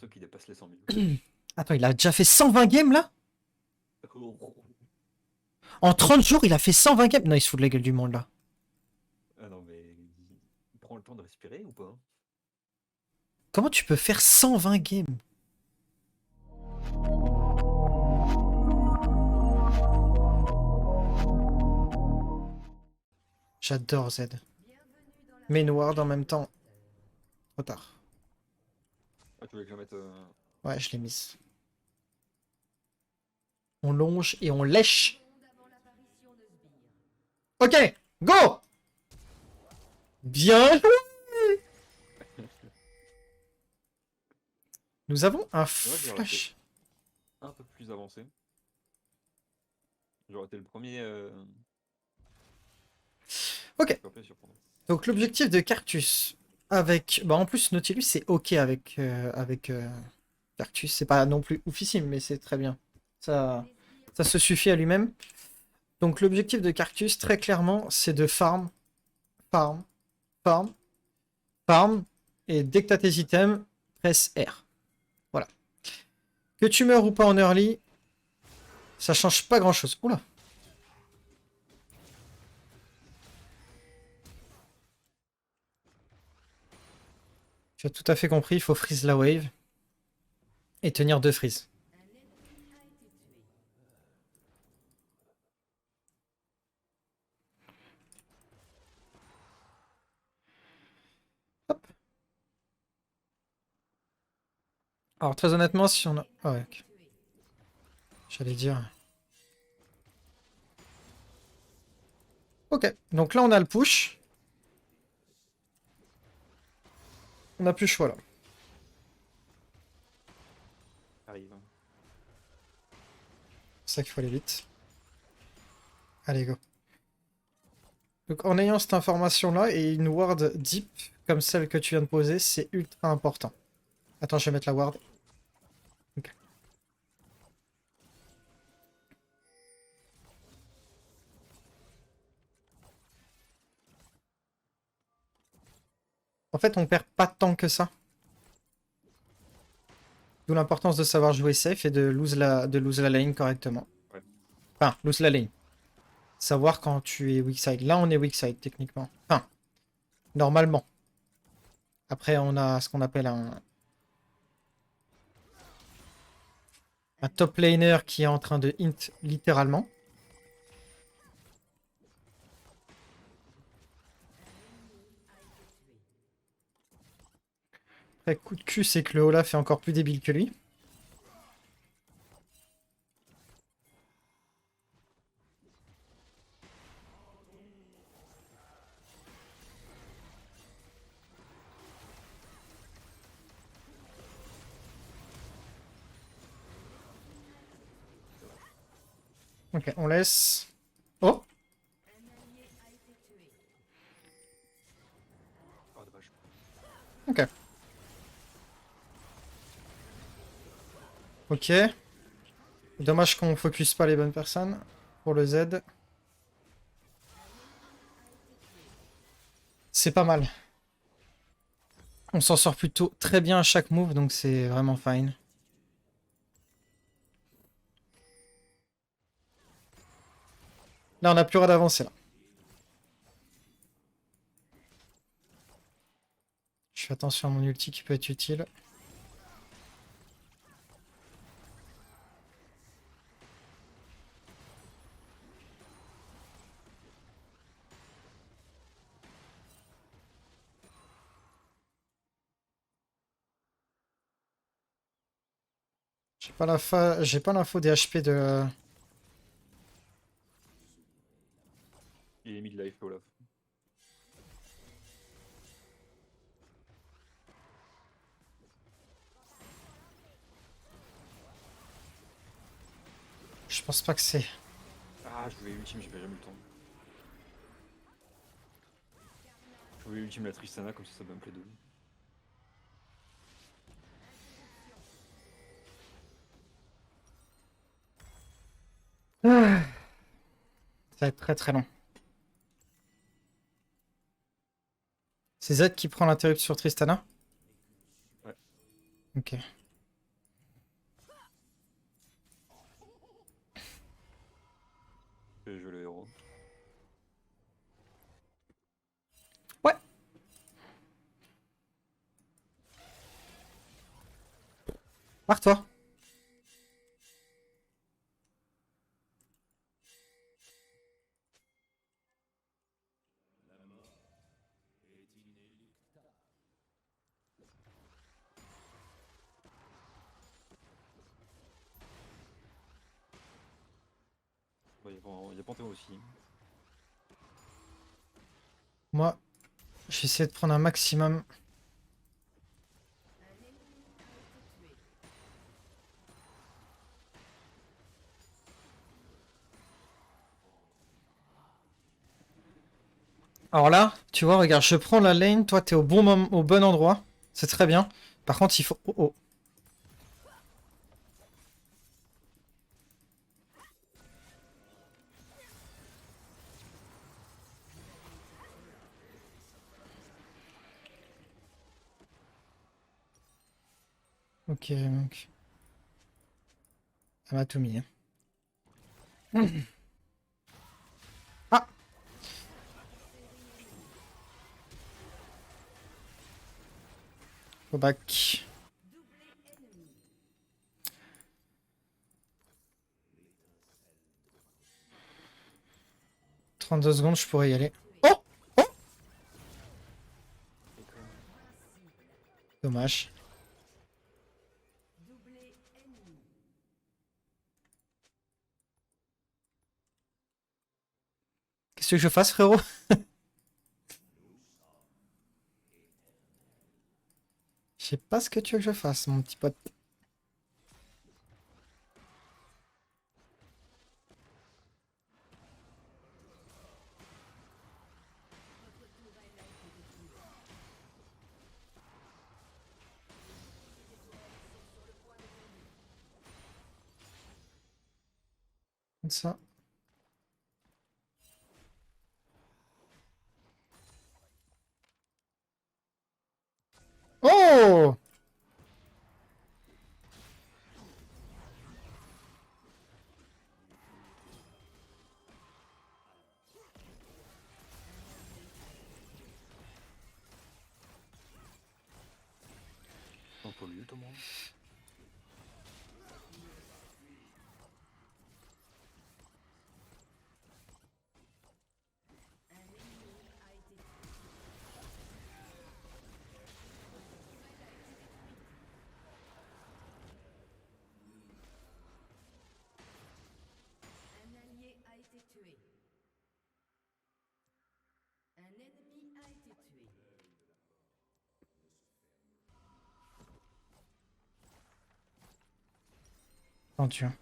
Ceux qui dépassent les 100 000. Attends, il a déjà fait 120 games là? En 30 jours, il a fait 120 games. Non, il se fout de la gueule du monde là. Ah non, mais il prend le temps de respirer ou pas? Comment tu peux faire 120 games? J'adore Z. Main ward en même temps. Trop tard. Ah, tu voulais que je la mette. Ouais, je l'ai mise. On longe et on lèche. Ok, go! Bien joué! Nous avons un C'est vrai que j'aurais été flash. un peu plus avancé. J'aurais été le premier. Ok, Pas surprendre. donc l'objectif de Cartus avec... Bah en plus Nautilus c'est ok avec, Cartus. C'est pas non plus oufissime mais c'est très bien. Ça se suffit à lui-même. Donc l'objectif de Cartus très clairement c'est de farm, farm, farm, farm. Et dès que t'as tes items, presse R. Voilà. Que tu meurs ou pas en early, ça change pas grand-chose. Oula. Tu as tout à fait compris, il faut freeze la wave et tenir deux freeze. Hop. Alors très honnêtement, si on a... Ah ouais, ok. J'allais dire... Ok, donc là on a le push. On n'a plus le choix là. Arrive. C'est ça qu'il faut aller vite. Allez, go. Donc en ayant cette information là et une ward deep comme celle que tu viens de poser, c'est ultra important. Attends, je vais mettre la ward. Ok. En fait, on perd pas tant que ça. D'où l'importance de savoir jouer safe et de lose la lane correctement. Ouais. Enfin, lose la lane. Savoir quand tu es weak side. Là, on est weak side techniquement. Enfin, normalement. Après, on a ce qu'on appelle un top laner qui est en train de hint littéralement. Après, coup de cul, c'est que le Olaf est encore plus débile que lui. Ok, on laisse. Oh! Oh, dommage. Ok. Ok. Dommage qu'on focus pas les bonnes personnes. Pour le Z. C'est pas mal. On s'en sort plutôt très bien à chaque move, donc c'est vraiment fine. Là, on n'a plus rien d'avancer là. Je fais attention à mon ulti qui peut être utile. J'ai pas l'info des HP de... Il est mid-life, Olaf. Je pense pas que c'est... Ah, je voulais ultime, j'ai jamais eu le temps. Je voulais ultime la Tristana, comme ça bump les deux. Ah, ça va être très très long. C'est Z qui prend l'interrupt sur Tristana? Ouais. Ok. J'ai joué le héros. Ouais. Barre-toi. Ouais, il y a Panthéon aussi. Moi, j'essaie de prendre un maximum. Alors là, tu vois, regarde, je prends la lane, toi t'es au bon moment, au bon endroit. C'est très bien. Par contre, il faut... Oh, oh. Ok, donc... Elle m'a tout mis. Ah! Go back. 32 secondes, je pourrais y aller. Oh! Oh! Dommage. Qu'est-ce que je fasse, frérot? Je sais pas ce que tu veux que je fasse, mon petit pote. Comme ça. Oh! On peut lui, tout le monde. Un allié a été tué. Un ennemi a été tué. Attention.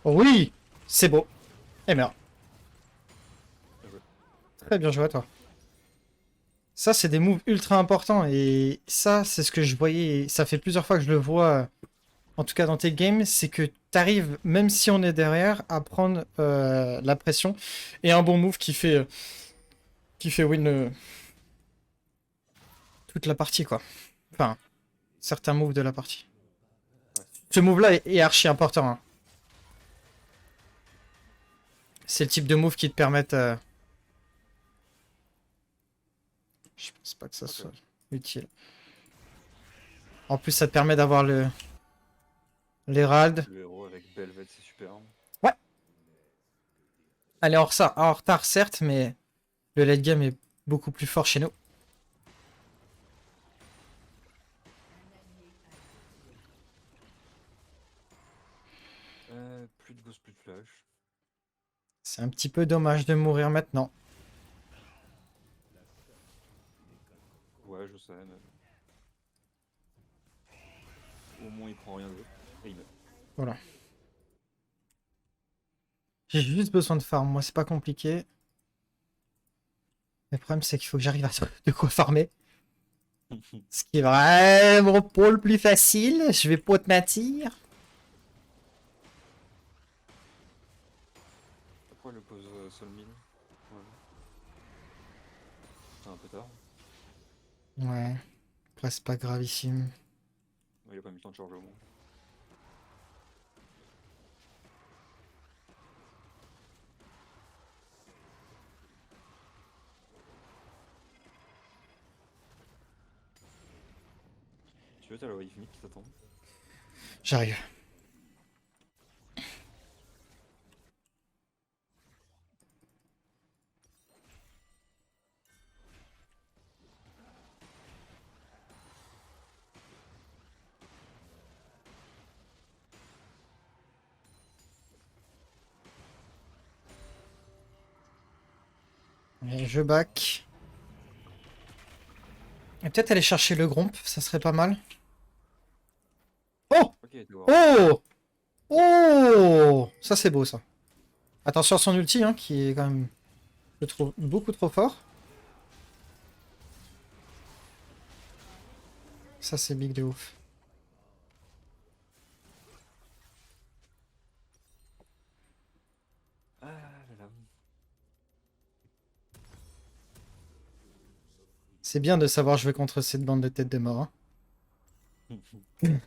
Oh oui! C'est beau. Et merde. Bien joué. Très bien joué à toi. Ça, c'est des moves ultra importants. Et ça, c'est ce que je voyais. Ça fait plusieurs fois que je le vois, en tout cas dans tes games. C'est que t'arrives, même si on est derrière, à prendre la pression. Et un bon move qui fait win toute la partie, quoi. Enfin, certains moves de la partie. Ouais. Ce move-là est archi important, hein. C'est le type de move qui te permettent... Je pense pas que ça Ok. soit utile. En plus, ça te permet d'avoir l'Herald. Le héros avec Belvet, c'est super. Ouais. Elle est en retard, certes, mais le late game est beaucoup plus fort chez nous. Plus de boost, plus de flash. C'est un petit peu dommage de mourir maintenant. Ouais, je sais, mais... Au moins, il prend rien d'autre. Et il meurt. Voilà. J'ai juste besoin de farm. Moi, c'est pas compliqué. Le problème, c'est qu'il faut que j'arrive à de quoi farmer. Ce qui est vraiment pas le plus facile. Je vais pas te mentir. Après, le seul mid. Ouais. C'est un peu tard. Ouais. Après, c'est pas gravissime. Il a pas mis le temps de charger au moins. Tu veux, t'as la wave mid qui t'attend. J'arrive. Et je back. Et peut-être aller chercher le Gromp, ça serait pas mal. Oh! Ok, t'es voir. Oh! Oh! Ça c'est beau ça. Attention à son ulti, hein, qui est quand même, je trouve, beaucoup trop fort. Ça c'est big de ouf. Ah là là. C'est bien de savoir jouer contre cette bande de têtes de mort. Hein.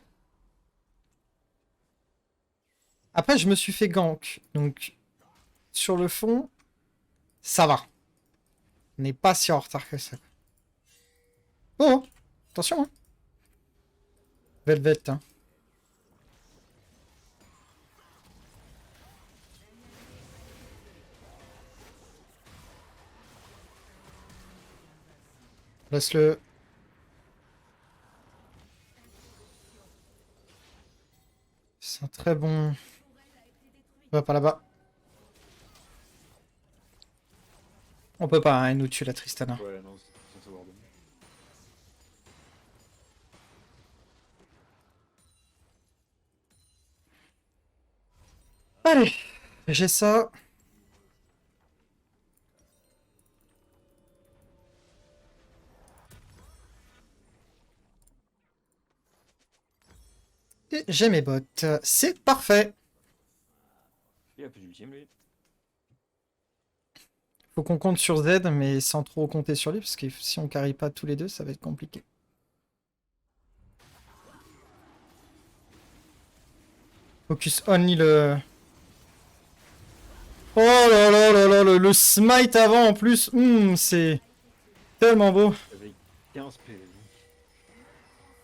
Après, je me suis fait gank, donc sur le fond, ça va. On n'est pas si en retard que ça. Oh! Attention, hein. Velvet, hein. Laisse-le. C'est un très bon... Va par là-bas. On peut pas, hein, elle nous tue la Tristana. Ouais, non, c'est censé Warden. Allez, j'ai ça. Et j'ai mes bottes. C'est parfait. Il a plus d'ultime lui. Faut qu'on compte sur Z, mais sans trop compter sur lui, parce que si on carry pas tous les deux, ça va être compliqué. Focus only le... Oh là là là là, le smite avant en plus, c'est tellement beau. Avec 15 PV.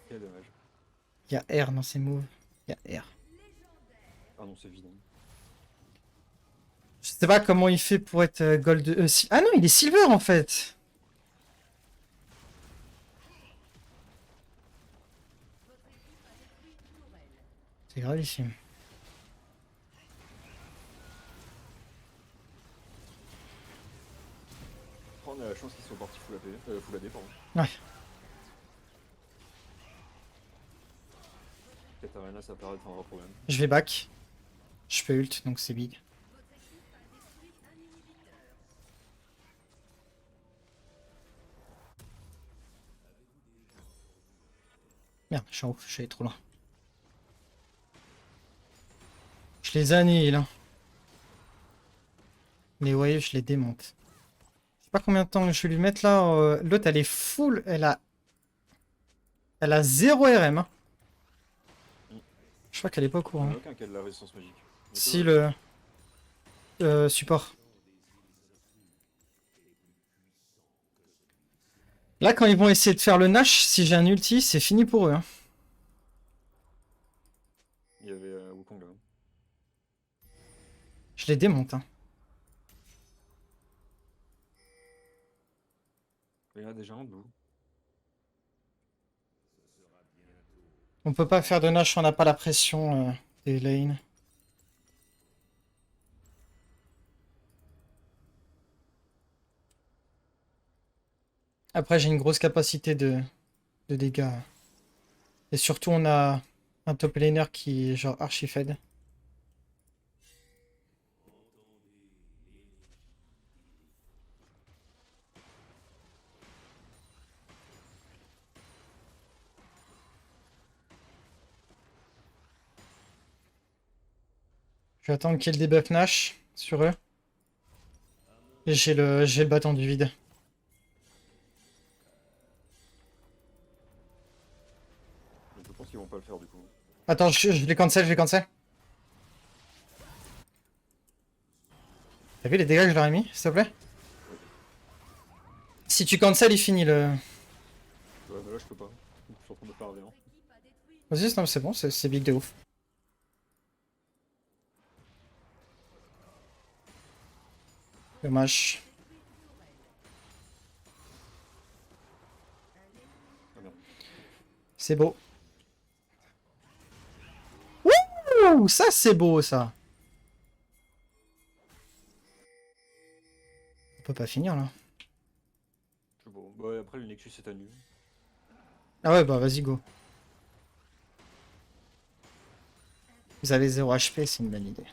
Quel dommage. Il y a R dans ces moves. Il y a R. Ah non, c'est vide. Je sais pas comment il fait pour être gold... ah non, il est silver en fait. C'est gravissime. On a la chance qu'ils soient partis full AP, full AD, pardon. Ouais. Katarina, ça paraît être un vrai problème. Je vais back. Je peux ult, donc c'est big. Merde, je suis en haut, je suis allé trop loin. Je les annihile. Hein. Les waves, je les démonte. Je sais pas combien de temps je vais lui mettre là. L'autre, elle est full. Elle a 0 RM. Hein. Je crois qu'elle est pas au Il n'y courant. en a aucun qui a de la résistance magique. Mais Si toi, le support. Là, quand ils vont essayer de faire le Nash, si j'ai un ulti, c'est fini pour eux. Hein. il y avait Wukong là. Je les démonte. Hein. Il y en a déjà un debout. On peut pas faire de Nash, on n'a pas la pression des lanes. Après, j'ai une grosse capacité de dégâts. Et surtout, on a un top laner qui est genre archi fed. Je vais attendre qu'il y ait le debuff Nash sur eux. Et j'ai le bâton du vide. Donc, je pense qu'ils vont pas le faire du coup. Attends, je les cancel, je les cancel. T'as vu les dégâts que je leur ai mis, s'il te plaît? Si tu cancel, il finit le... Ouais, mais là je peux pas. Je suis en train de faire un V1. Vas-y, non, c'est bon, c'est big de ouf. Dommage. Ah merde. C'est beau. Ouh, ça c'est beau, ça. On peut pas finir, là. C'est beau. Bah, ouais, après le Nexus est à nu. Ah ouais, bah vas-y, go. Vous avez 0 HP, c'est une bonne idée.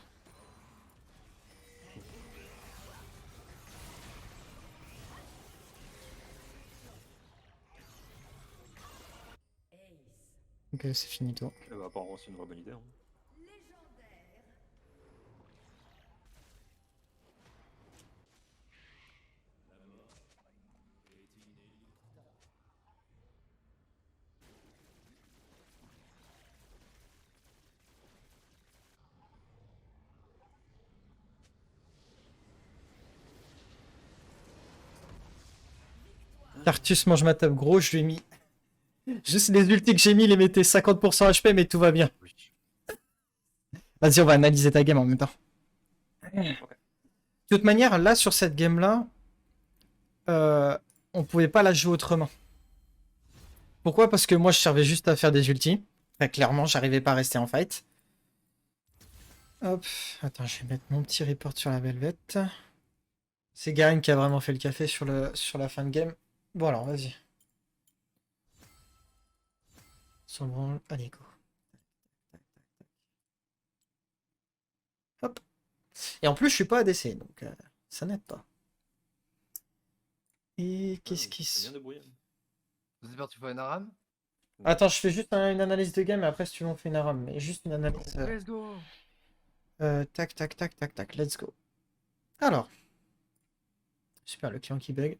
Ok, c'est fini, toi. Eh bah, apparemment c'est une vraie bonne idée. Hein. Cartus mange ma table, gros, je lui ai mis. Juste les ultis que j'ai mis, les mettaient 50% HP, mais tout va bien. Oui. Vas-y, on va analyser ta game en même temps. Ok. De toute manière, là, sur cette game-là, on pouvait pas la jouer autrement. Pourquoi? Parce que moi, je servais juste à faire des ultis. Très clairement, j'arrivais pas à rester en fight. Hop, attends, je vais mettre mon petit report sur la Velvet. C'est Garen qui a vraiment fait le café sur la fin de game. Bon alors, vas-y. Sur le branle, allez go. Hop. Et en plus, je suis pas ADC, donc ça n'aide pas. Et qu'est-ce qui C'est se... bien débrouillé. C'est parti pour une aram? Attends, je fais juste une analyse de game et après, si tu veux, on fait une aram. Mais juste une analyse. Let's go! Tac, tac, tac, tac, tac, let's go. Alors. Super, le client qui bug.